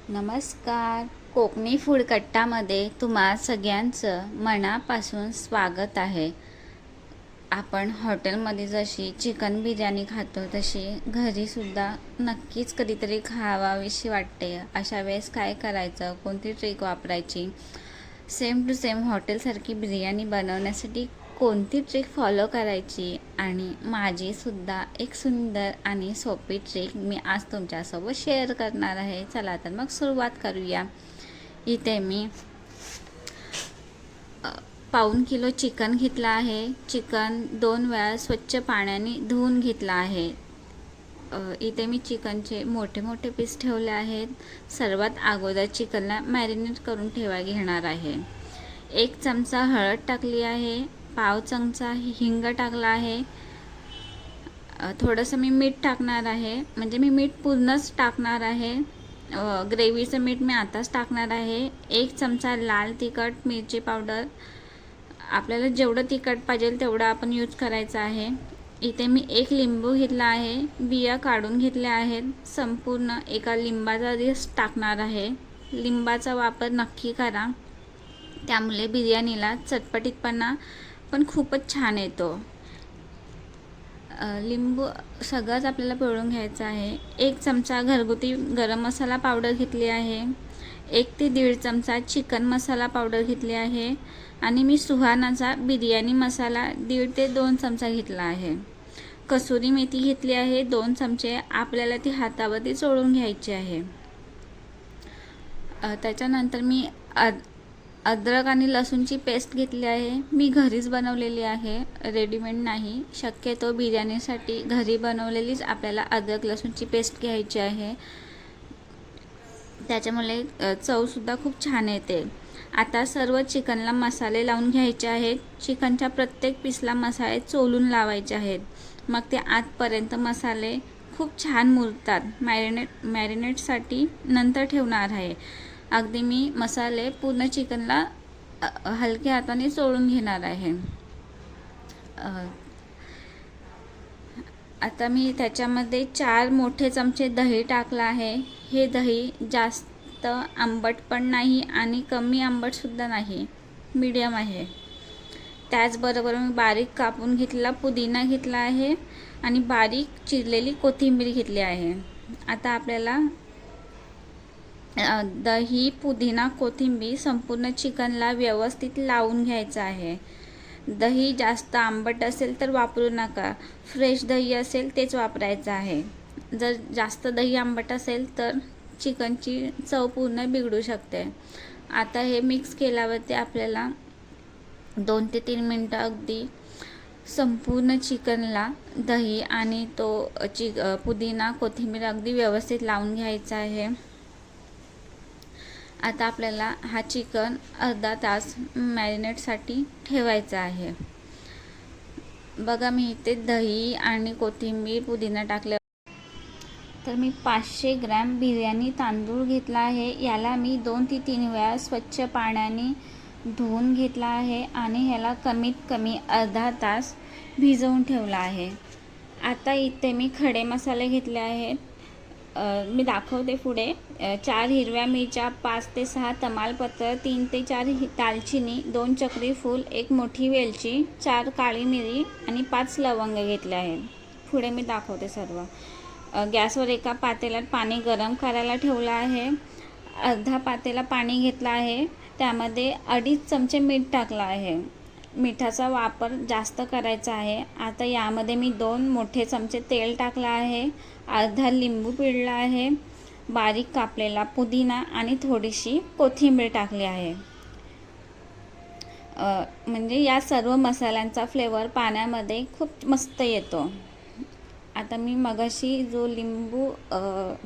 नमस्कार. कोकणी फूड कट्टामध्ये तुम्हा सगळ्यांचं मनापासून स्वागत आहे. आपण हॉटेलमध्ये जशी चिकन बिर्याणी खातो तशी घरीसुद्धा नक्कीच कधीतरी खावावीशी वाटते. अशा वेळेस काय करायचं, कोणती ट्रिक वापरायची, सेम टू सेम हॉटेलसारखी बिर्याणी बनवण्यासाठी कोणती ट्रिक फॉलो करायची आणि माझीसुद्धा एक सुंदर आणि सोपी ट्रिक मी आज तुमच्यासोबत शेअर करणार आहे. चला तर मग सुरुवात करूया. इथे मी पाऊण किलो चिकन घेतला आहे. चिकन 2 वेळा स्वच्छ पाण्याने धुवून घेतला आहे. इथे मी चिकनचे मोठे मोठे पीस ठेवले आहेत. सर्वात अगोदर चिकनला मॅरिनेट करून घेणार आहे. 1 चमचा हळद टाकली आहे. पाव चमचा हिंग टाकला आहे. थोडंसं मी मीठ टाकणार आहे, म्हणजे मी मीठ पूर्णच टाकणार आहे. ग्रेव्हीचं मीठ मी आताच टाकणार आहे. 1 चमचा लाल तिखट मिरची पावडर. आपल्याला जेवढं तिखट पाहिजे तेवढं आपण यूज करायचं आहे. इथे मी 1 लिंबू घेतला आहे. बिया काढून घेतल्या आहेत. संपूर्ण एका लिंबाचा रस टाकणार आहे. लिंबाचा वापर नक्की करा, त्यामुळे बिर्याणीला चटपटीतपणा पण खूपच छान येतो. लिंबू सगळंच आपल्याला पिळून घ्यायचं आहे. 1 चमचा घरगुती गरम मसाला पावडर घेतली आहे. 1 ते 1.5 चमचा चिकन मसाला पावडर घेतली आहे. आणि मी सुहानाचा बिर्याणी मसाला 1.5 ते 2 चमचा घेतला आहे. कसुरी मेथी घेतली आहे 2 चमचे. आपल्याला ती हातावरती चोळून घ्यायची आहे. त्याच्यानंतर मी अद्रक आणि लसूणची पेस्ट घेतली आहे. मी घरीच बनवलेली आहे, रेडीमेड नाही. शक्यतो बिर्याणीसाठी घरी बनवलेलीच आपल्याला अद्रक लसूणची पेस्ट घ्यायची आहे, त्याच्यामुळे चवसुद्धा खूप छान येते. आता सर्व चिकनला मसाले लावून घ्यायचे आहेत. चिकनच्या प्रत्येक पीसला मसाले चोलून लावायचे आहेत. मग ते आतपर्यंत मसाले खूप छान मुरतात. मॅरिनेटसाठी नंतर ठेवणार आहे. अगदी मी मसाले पूर्ण चिकनला हलक्या हाताने चोळून घेणार आहे. आता मी त्याच्यामध्ये 4 मोठे चमचे दही टाकलं आहे. हे दही जास्त आंबट पण नाही आणि कमी आंबटसुद्धा नाही, मीडियम आहे. त्याचबरोबर मी बारीक कापून घेतलेला पुदिना घेतला आहे आणि बारीक चिरलेली कोथिंबीर घेतली आहे. आता आपल्याला दही, पुदिना, कोथिंबीर संपूर्ण चिकनला व्यवस्थित लावून घ्यायचं आहे. दही जास्त आंबट असेल तर वापरू नका. फ्रेश दही असेल तेच वापरायचं आहे. जर जास्त दही आंबट असेल तर चिकनची चव पूर्ण बिघडू शकते. आता हे मिक्स केल्यावरती आपल्याला 2 ते 3 मिनटं अगदी संपूर्ण चिकनला दही आणि तो पुदिना, कोथिंबीर अगदी व्यवस्थित लावून घ्यायचा आहे. आता आपल्याला हा चिकन अर्धा तास मॅरिनेटसाठी ठेवायचा आहे. बघा, मी इथे दही आणि कोथिंबीर, पुदिना टाकले. तर मी 500 ग्रॅम बिर्याणी तांदूळ घेतला आहे. याला मी 2 ते 3 वेळा स्वच्छ पाण्याने धुवून घेतला आहे आणि ह्याला कमीत कमी अर्धा तास भिजवून ठेवला आहे. आता इथे मी खडे मसाले घेतले आहेत. मी दाखवते पुढे. 4 हिरव्या मिरच्या, 5 ते 6 तमालपत्र, 3 ते 4 दालचिनी, 2 चक्री फूल, 1 मोठी वेलची, 4 काळी मिरी आणि 5 लवंग घेतले आहेत. पुढे मी दाखवते सर्व. गॅसवर एका पातेल्यात पाणी गरम करायला ठेवलं आहे. अर्धा पातेला पाणी घेतला आहे. त्यामध्ये 2.5 चमचे मीठ टाकलं आहे. मिठाचा वापर जास्त करायचा आहे. आता यामध्ये मी 2 मोठे चमचे तेल टाकलं आहे. अर्धा लिंबू पिळला आहे. बारीक कापलेला पुदिना आणि थोडीशी कोथिंबीर टाकली आहे. म्हणजे या सर्व मसाल्यांचा फ्लेवर पाण्यामध्ये खूप मस्त येतो. आता मी मगाशी जो लिंबू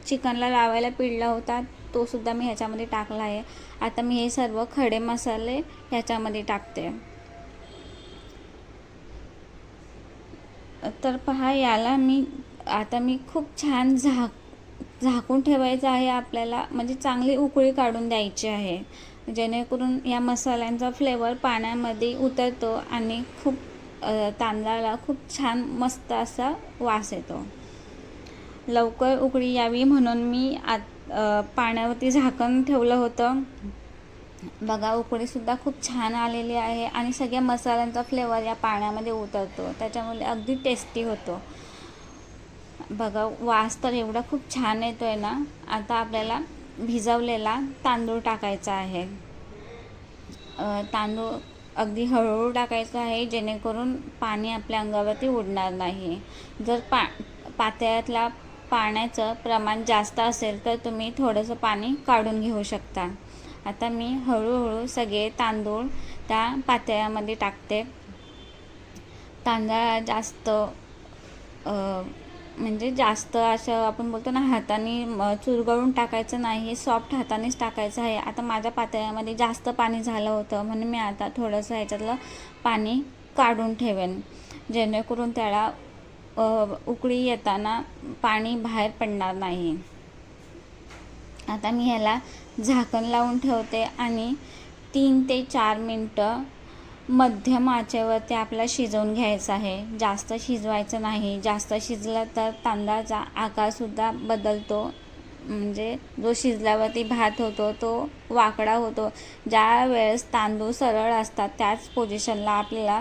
चिकनला लावायला पिळला होता तो सुद्धा मी ह्याच्यामध्ये टाकला आहे. आता मी हे सर्व खडे मसाले ह्याच्यामध्ये टाकते. तर पहा, याला मी खूप छान झाकून ठेवायचं आहे आपल्याला, म्हणजे चांगली उकळी काढून द्यायची आहे, जेणेकरून या मसाल्यांचा फ्लेवर पाण्यामध्ये उतरतो आणि खूप तांदळाला खूप छान मस्त असा वास येतो. लवकर उकळी यावी म्हणून मी पाण्यावरती झाकण ठेवलं होतं. बघा उकळीसुद्धा खूप छान आलेली आहे आणि सगळ्या मसाल्यांचा फ्लेवर या पाण्यामध्ये उतरतो, त्याच्यामुळे अगदी टेस्टी होतो. बघा वास तर एवढा खूप छान येतो आहे ना. आता आपल्याला भिजवलेला तांदूळ टाकायचा आहे. तांदूळ अगदी हळूहळू टाकायचं आहे, जेणेकरून पाणी आपल्या अंगावरती उडणार नाही. जर पातेल्यातला पाण्याचं प्रमाण जास्त असेल तर तुम्ही थोडंसं पाणी काढून घेऊ शकता. आता मी हळूहळू सगळे तांदूळ त्या पातेल्यामध्ये टाकते. तांदळा जास्त म्हणजे जास्त असं आपण बोलतो ना हाताने चुरगळून टाकायचं नाही, सॉफ्ट हातानेच टाकायचं आहे. आता माझ्या पातेल्यामध्ये जास्त पाणी झालं होतं, म्हणून मी आता थोडंसं ह्याच्यातलं पाणी काढून ठेवेन, जेणेकरून त्याला उकळी येताना पाणी बाहेर पडणार नाही. आता मी ह्याला झाकण लावून ठेवते आणि 3 ते 4 मिनटं मध्यम आचेवरती आपल्याला शिजवून घ्यायचं आहे. जास्त शिजवायचं नाही, जास्त शिजलं तर तांदळाचा आकारसुद्धा बदलतो, म्हणजे जो शिजल्यावरती भात होतो तो वाकडा होतो. ज्या वेळेस तांदूळ सरळ असतात त्याच पोझिशनला आपल्याला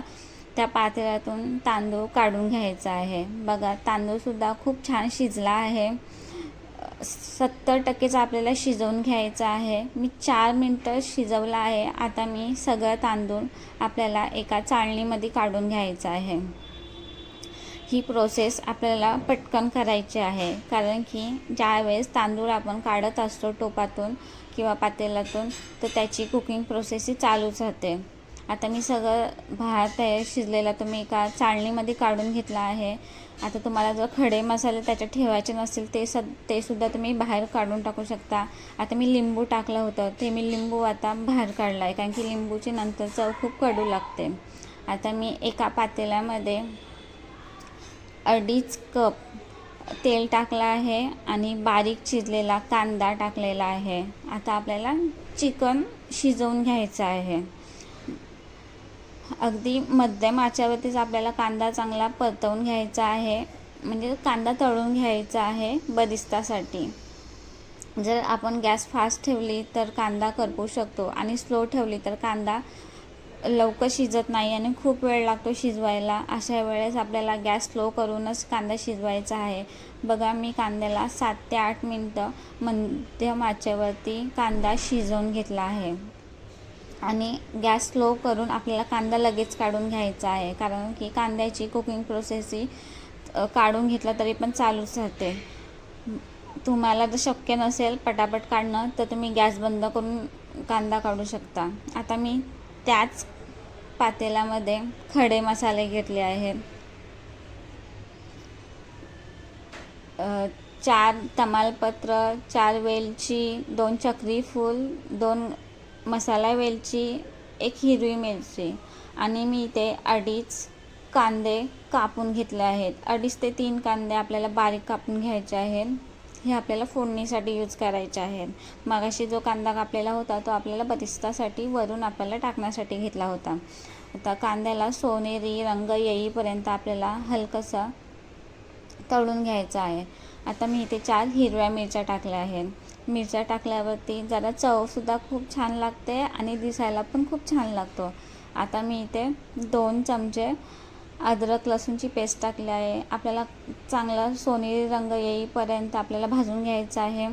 त्या पातेल्यातून तांदूळ काढून घ्यायचा आहे. बघा तांदूळसुद्धा खूप छान शिजला आहे. 70% आपल्याला शिजवून घ्यायचं आहे. मी 4 मिनटं शिजवलं आहे. आता मी सगळं तांदूळ आपल्याला एका चाळणीमध्ये काढून घ्यायचं आहे. ही प्रोसेस आपल्याला पटकन करायची आहे, कारण की ज्यावेळेस तांदूळ आपण काढत असतो टोपातून किंवा पातेल्यातून तर त्याची कुकिंग प्रोसेस ही चालूच राहते. आता मी सगळं भात आहे शिजलेला तो मी एका चाळणीमध्ये काढून घेतला आहे. आता तुम्हाला जर खडे मसाले त्याच्यात ठेवायचे नसतील ते सुद्धा तुम्ही बाहेर काढून टाकू शकता. आता मी लिंबू टाकलं होतं, ते मी लिंबू आता बाहेर काढला आहे, कारण की लिंबूची नंतर चव खूप कडू लागते. आता मी एका पातेल्यामध्ये 2.5 कप तेल टाकलं आहे आणि बारीक चिरलेला कांदा टाकलेला आहे. आता आपल्याला चिकन शिजवून घ्यायचं आहे. अगदी मध्यम आचेवरतीच आपल्याला कांदा चांगला परतवून घ्यायचा आहे, म्हणजे कांदा तळून घ्यायचा आहे बरिस्तासाठी. जर आपण गॅस फास्ट ठेवली तर कांदा करपू शकतो आणि स्लो ठेवली तर कांदा लवकर शिजत नाही आणि खूप वेळ लागतो शिजवायला. अशा वेळेस आपल्याला गॅस स्लो करूनच कांदा शिजवायचा आहे. बघा मी कांद्याला 7 ते 8 मिनटं मध्यम आचेवरती कांदा शिजवून घेतला आहे आणि गॅस स्लो करून आपल्याला कांदा लगेच काढून घ्यायचा आहे, कारण की कांद्याची कुकिंग प्रोसेस ही काढून घेतला तरी पण चालूच राहते. तुम्हाला जर शक्य नसेल पटापट काढणं तर तुम्ही गॅस बंद करून कांदा काढू शकता. आता मी त्याच पातेल्यामध्ये खडे मसाले घेतले आहेत. 4 तमालपत्र, 4 वेलची, 2 चक्री फूल, 2 मसाला वेलची, 1 हिरवी मिरची आणि मी इथे 2.5 कांदे कापून घेतले आहेत. 2.5 ते 3 कांदे आपल्याला बारीक कापून घ्यायचे आहेत. हे आपल्याला फोडणीसाठी यूज करायचे आहेत. मगाशी जो कांदा कापलेला होता तो आपल्याला बरिस्तासाठी वरून आपल्याला टाकण्यासाठी घेतला होता. आता कांद्याला सोनेरी रंग येईपर्यंत आपल्याला हलकंसं तळून घ्यायचं आहे. आता मी इथे 4 हिरव्या मिरच्या टाकल्या आहेत. मिरच्या टाकल्यावरती जरा चवसुद्धा खूप छान लागते आणि दिसायला पण खूप छान लागतो. आता मी इथे 2 चमचे अद्रक लसूणची पेस्ट टाकली आहे. आपल्याला चांगला सोनेरी रंग येईपर्यंत आपल्याला भाजून घ्यायचं आहे.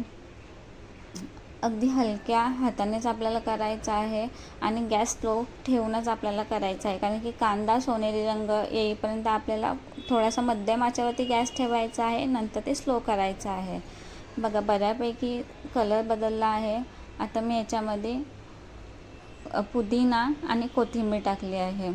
अगदी हलक्या हातानेच आपल्याला करायचं आहे आणि गॅस स्लो ठेवूनच आपल्याला करायचं आहे, कारण की कांदा सोनेरी रंग येईपर्यंत आपल्याला थोडासा मध्यम आचेवरती गॅस ठेवायचा आहे, नंतर ते स्लो करायचं आहे. बघा बऱ्यापैकी कलर बदलला आहे. आता मी याच्यामध्ये पुदिना आणि कोथिंबीर टाकली आहे.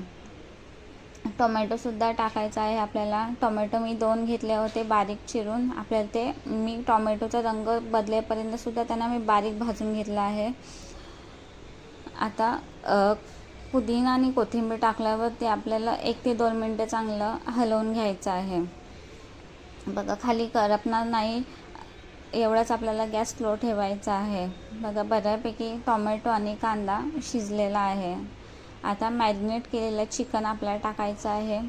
टोमॅटोसुद्धा टाकायचा आहे आपल्याला. टोमॅटो मी 2 घेतले होते बारीक चिरून. आपल्याला ते मी टोमॅटोचा रंग बदलेपर्यंतसुद्धा त्यांना मी बारीक भाजून घेतला आहे. आता पुदिना आणि कोथिंबीर टाकल्यावरती आपल्याला 1 ते 2 मिनटं चांगलं हलवून घ्यायचं आहे. बघा खाली करपणार नाही एवढाच आपल्याला गॅस स्लो ठेवायचा आहे. बघा बऱ्यापैकी टोमॅटो आणि कांदा शिजलेला आहे. आता मॅरिनेट केलेलं चिकन आपल्याला टाकायचं आहे.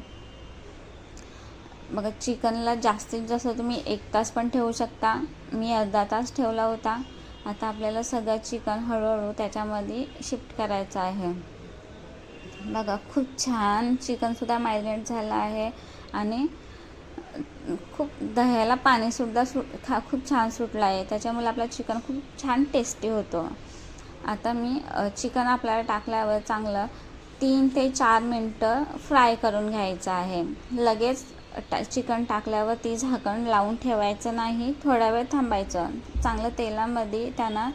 बघा चिकनला जास्तीत जास्त तुम्ही 1 तास पण ठेवू शकता. मी अर्धा तास ठेवला होता. आता आपल्याला सगळं चिकन हळूहळू त्याच्यामध्ये शिफ्ट करायचं आहे. बघा खूप छान चिकनसुद्धा मॅरिनेट झालं आहे आणि खूप दह्याला पाणीसुद्धा खूप छान सुटलं आहे. त्याच्यामुळे आपलं चिकन खूप छान टेस्टी होतं. आता मी चिकन आपल्याला टाकल्यावर चांगलं 3 ते 4 मिनटं फ्राय करून घ्यायचं आहे. लगेच चिकन टाकल्यावर ती झाकण लावून ठेवायचं नाही, थोडा वेळ थांबायचं. चांगलं तेलामध्ये त्यांना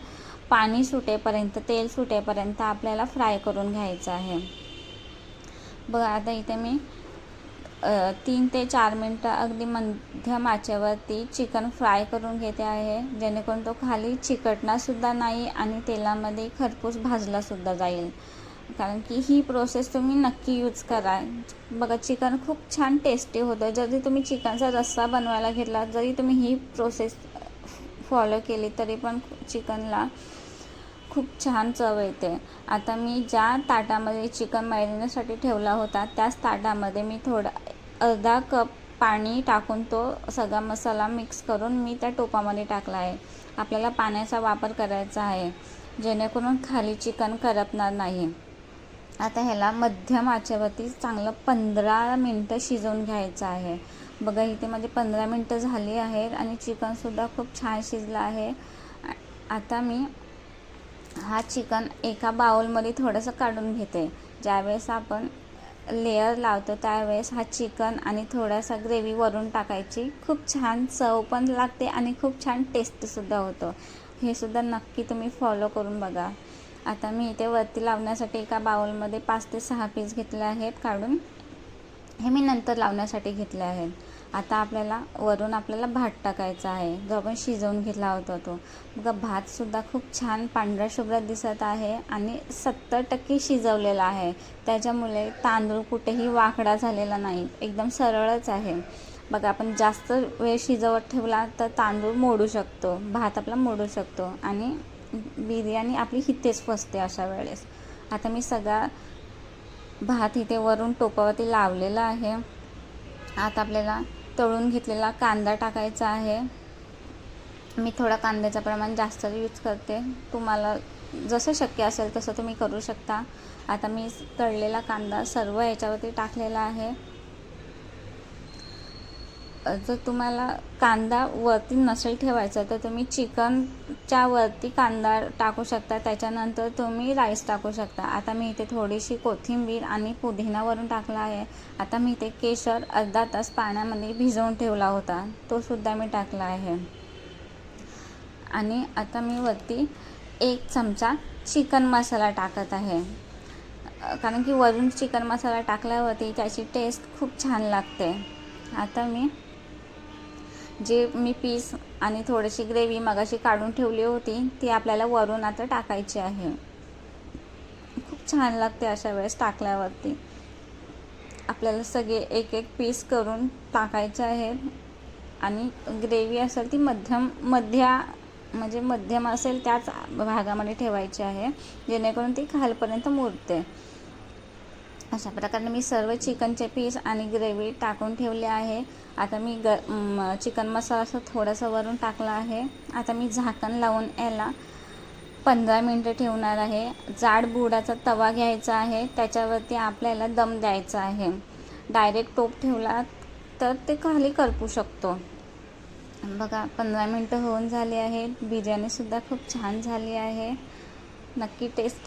पाणी सुटेपर्यंत, तेल सुटेपर्यंत आपल्याला फ्राय करून घ्यायचं आहे. बघा आता इथे मी 3 ते 4 मिनटं अगदी मध्यम आचेवरती चिकन फ्राय करून घेते आहे, जेणेकरून तो खाली चिकटणारसुद्धा नाही आणि तेलामध्ये खरपूस भाजलासुद्धा जाईल. कारण की ही प्रोसेस तुम्ही नक्की यूज करा. बघा चिकन खूप छान टेस्टी होतं. जरी तुम्ही चिकनचा रस्सा बनवायला घेतला, जरी तुम्ही ही प्रोसेस फॉलो केली तरी पण चिकनला खूप छान चव येते. आता मी ज्या ताटामध्ये चिकन मॅरिनेटसाठी ठेवला होता त्याच ताटामध्ये मी अर्धा कप पाणी टाकून तो सगळा मसाला मिक्स करून मी त्या टोपामध्ये टाकला आहे. आपल्याला पाण्याचा वापर करायचा आहे, जेणेकरून खाली चिकन करपणार नाही. आता ह्याला मध्यम आचेवरती चांगलं 15 मिनटं शिजवून घ्यायचं आहे. बघा इथे माझे 15 मिनटं झाली आहेत आणि चिकनसुद्धा खूप छान शिजलं आहे. आता मी हा चिकन एका बाउलमध्ये थोडंसं काढून घेते. ज्यावेळेस आपण लेयर लावतो त्यावेळेस हा चिकन आणि थोडासा ग्रेव्ही वरून टाकायची. खूप छान चव पण लागते आणि खूप छान टेस्टसुद्धा होतं. हे सुद्धा नक्की तुम्ही फॉलो करून बघा. आता मी इथे वरती लावण्यासाठी एका बाउलमध्ये 5 ते 6 पीस घेतले आहेत काढून. हे मी नंतर लावण्यासाठी घेतले आहेत. आता आपल्याला भात टाकायचा आहे, जो आपण शिजवून घेतला होता तो. बघा भातसुद्धा खूप छान पांढरा शुभ्र दिसत आहे आणि 70% शिजवलेला आहे. त्याच्यामुळे तांदूळ कुठेही वाकडा झालेला नाही, एकदम सरळच आहे. बघा आपण जास्त वेळ शिजवत ठेवला तर तांदूळ मोडू शकतो, भात आपला मोडू शकतो आणि बिर्याणी आपली इथेच फसते अशा वेळेस. आता मी सगळा भात इथे वरून टोपावरती लावलेला आहे. आता आपल्याला तळून घेतलेला कांदा टाकायचा आहे. मी थोडा कांद्याचं प्रमाण जास्त यूज करते. तुम्हाला जसं शक्य असेल तसं तुम्ही करू शकता. आता मी तळलेला कांदा सर्व याच्यावरती टाकलेला आहे. जर तुम्हाला कांदा वरती नसेल ठेवायचा तर तुम्ही चिकनच्या वरती कांदा टाकू शकता, त्याच्यानंतर तुम्ही राईस टाकू शकता. आता मी इथे थोडीशी कोथिंबीर आणि पुदिना वरून टाकला आहे. आता मी इथे केशर अर्धा तास पाण्यामध्ये भिजवून ठेवला होता, तो सुद्धा मी टाकला आहे. आणि आता मी वरती 1 चमचा चिकन मसाला टाकत आहे, कारण की वरून चिकन मसाला टाकल्यावरती त्याची टेस्ट खूप छान लागते. आता मी पीस आणि थोडीशी ग्रेव्ही मगाशी काढून ठेवली होती ती आपल्याला वरून आता टाकायची आहे. खूप छान लागते अशा वेळेस टाकल्यावरती. आपल्याला सगळे एक पीस करून टाकायचे आहेत आणि ग्रेव्ही असेल ती मध्यम असेल त्याच भागामध्ये ठेवायची आहे, जेणेकरून ती खालपर्यंत मुरते. अशा प्रकारे मी सर्व चिकनचे पीस आणि ग्रेव्ही टाकून ठेवले आहे. आता मी चिकन मसाला असं थोडंसं वरून टाकला आहे. आता मी झाकण लावून याला 15 मिनटं ठेवणार आहे. जाड बुडाचा तवा घ्यायचा आहे, त्याच्यावरती आपल्याला दम द्यायचा आहे. डायरेक्ट टोप ठेवला तर ते खाली करपू शकतो. बघा 15 मिनटं होऊन झाली आहेत. बिर्याणीसुद्धा खूप छान झाली आहे. नक्की टेस्ट